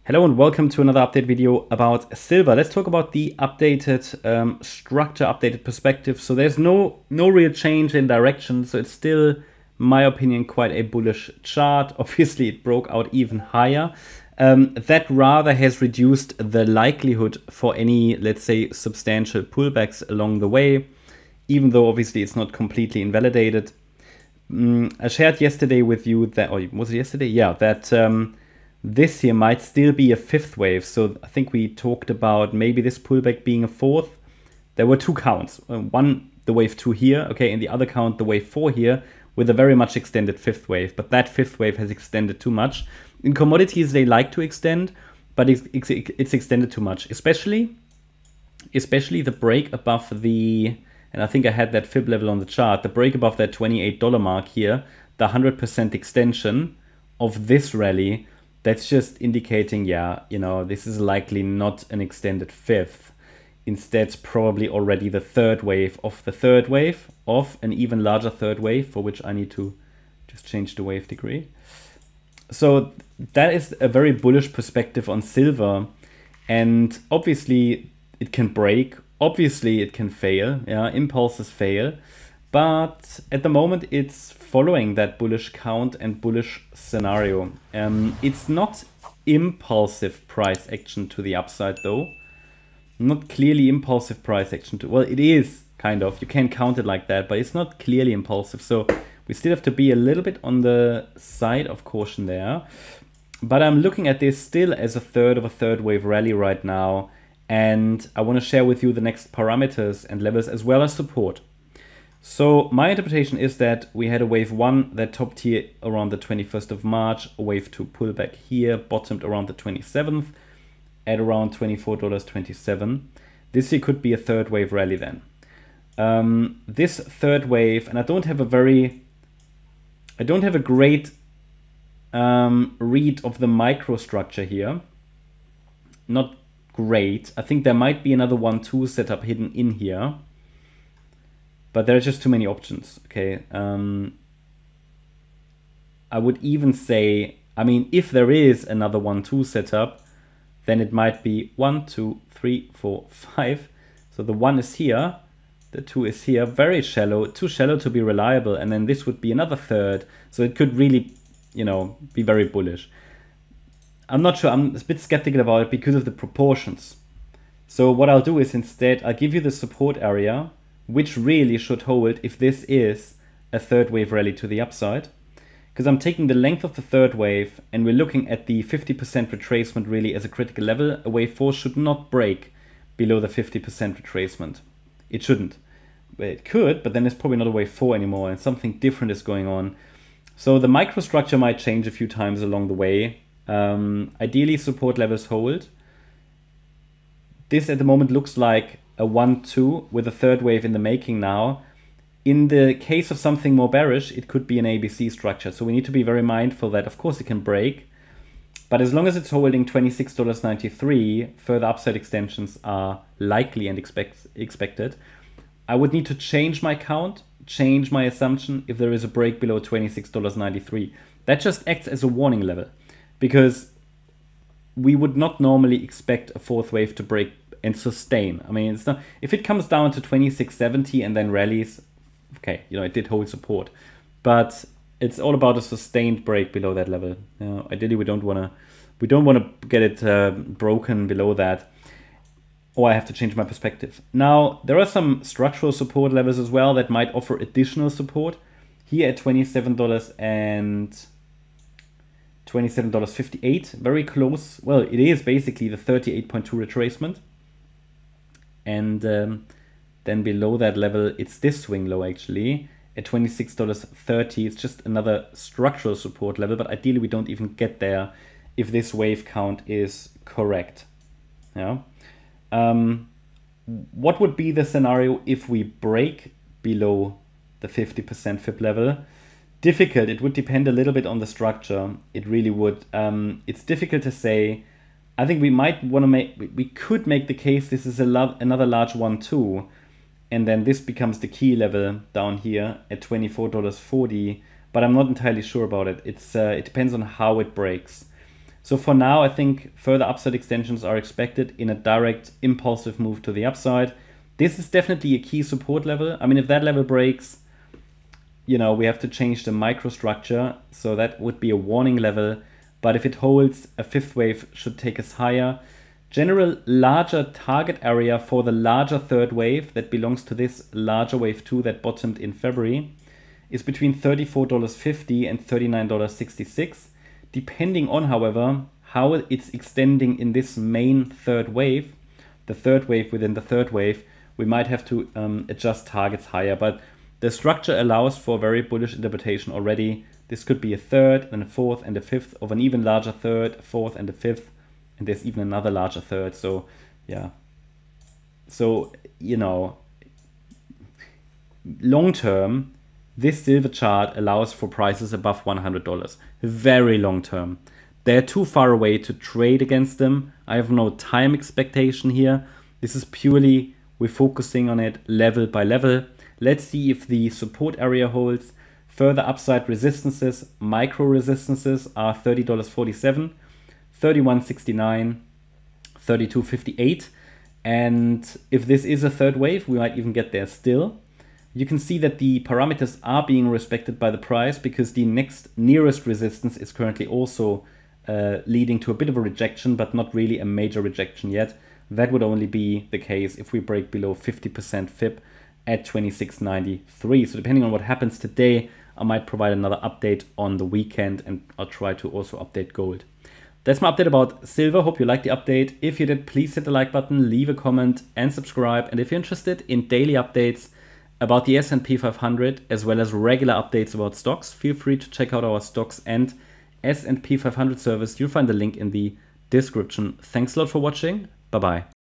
Hello and welcome to another update video about silver. Let's talk about the updated structure, updated perspective. So there's no real change in direction. So it's still, in my opinion, quite a bullish chart. Obviously, it broke out even higher. That rather has reduced the likelihood for any, let's say, substantial pullbacks along the way, even though obviously it's not completely invalidated. I shared yesterday with you that, or was it yesterday? Yeah, that this here might still be a fifth wave. So I think we talked about maybe this pullback being a fourth. There were two counts. One, the wave 2 here, okay, and the other count, the wave 4 here, with a very much extended fifth wave. But that fifth wave has extended too much. In commodities, they like to extend, but it's extended too much. Especially the break above the, and I think I had that fib level on the chart, the break above that $28 mark here, the 100% extension of this rally. That's just indicating, yeah, you know, this is likely not an extended fifth. Instead, probably already the third wave of the third wave of an even larger third wave, for which I need to just change the wave degree. So that is a very bullish perspective on silver. And obviously it can break. Obviously it can fail. Yeah, impulses fail. But at the moment, it's following that bullish count and bullish scenario. It's not impulsive price action to the upside, though. Not clearly impulsive price action to, well, it is kind of. You can count it like that, but it's not clearly impulsive. So we still have to be a little bit on the side of caution there. But I'm looking at this still as a third of a third wave rally right now. And I want to share with you the next parameters and levels as well as support. So my interpretation is that we had a wave 1 that topped here around the 21st of March, a wave 2 pullback here, bottomed around the 27th at around $24.27. This here could be a third wave rally then. This third wave, and I don't have a great read of the microstructure here. Not great. I think there might be another 1-2 setup hidden in here. But there are just too many options, okay? I would even say, I mean, if there is another 1-2 setup, then it might be 1, 2, 3, 4, 5. So the 1 is here, the 2 is here, very shallow, too shallow to be reliable. And then this would be another third. So it could really, you know, be very bullish. I'm not sure, I'm a bit skeptical about it because of the proportions. So what I'll do is instead, I'll give you the support area, which really should hold if this is a third wave rally to the upside. Because I'm taking the length of the third wave and we're looking at the 50% retracement really as a critical level. A wave 4 should not break below the 50% retracement. It shouldn't. Well, it could, but then it's probably not a wave 4 anymore and something different is going on. So the microstructure might change a few times along the way. Ideally, support levels hold. This at the moment looks like a 1-2 with a third wave in the making now. In the case of something more bearish, it could be an ABC structure. So we need to be very mindful that, of course, it can break. But as long as it's holding $26.93, further upside extensions are likely and expected. I would need to change my count, change my assumption if there is a break below $26.93. That just acts as a warning level because we would not normally expect a fourth wave to break and sustain. I mean, it's not, if it comes down to 26.70 and then rallies, okay, you know, it did hold support, but it's all about a sustained break below that level. You know, ideally, we don't want to get it broken below that, or I have to change my perspective. Now, there are some structural support levels as well that might offer additional support. Here at $27 and $27.58, very close. Well, it is basically the 38.2 retracement. And then below that level, it's this swing low actually at $26.30. It's just another structural support level, but ideally we don't even get there if this wave count is correct. Yeah. What would be the scenario if we break below the 50% fib level? Difficult. It would depend a little bit on the structure. It really would. It's difficult to say. I think we might want to we could make the case this is another large 1-2, and then this becomes the key level down here at $24.40, but I'm not entirely sure about it. It depends on how it breaks. So for now, I think further upside extensions are expected in a direct impulsive move to the upside. This is definitely a key support level. I mean, if that level breaks, you know, we have to change the microstructure. So that would be a warning level. But if it holds, a fifth wave should take us higher. General larger target area for the larger third wave that belongs to this larger wave 2 that bottomed in February is between $34.50 and $39.66. Depending on, however, how it's extending in this main third wave, the third wave within the third wave, we might have to adjust targets higher. But the structure allows for very bullish interpretation already. This could be a third and a fourth and a fifth of an even larger third, fourth and a fifth. And there's even another larger third. So yeah. So, you know, long term, this silver chart allows for prices above $100. Very long term. They're too far away to trade against them. I have no time expectation here. This is purely, we're focusing on it level by level. Let's see if the support area holds. Further upside resistances, micro resistances are $30.47, $31.69, $32.58. And if this is a third wave, we might even get there still. You can see that the parameters are being respected by the price because the next nearest resistance is currently also leading to a bit of a rejection, but not really a major rejection yet. That would only be the case if we break below 50% FIB at 26.93. So depending on what happens today, I might provide another update on the weekend, and I'll try to also update gold. That's my update about silver. Hope you liked the update. If you did, please hit the like button, leave a comment and subscribe. And if you're interested in daily updates about the S&P 500 as well as regular updates about stocks, feel free to check out our stocks and S&P 500 service. You'll find the link in the description. Thanks a lot for watching. Bye-bye.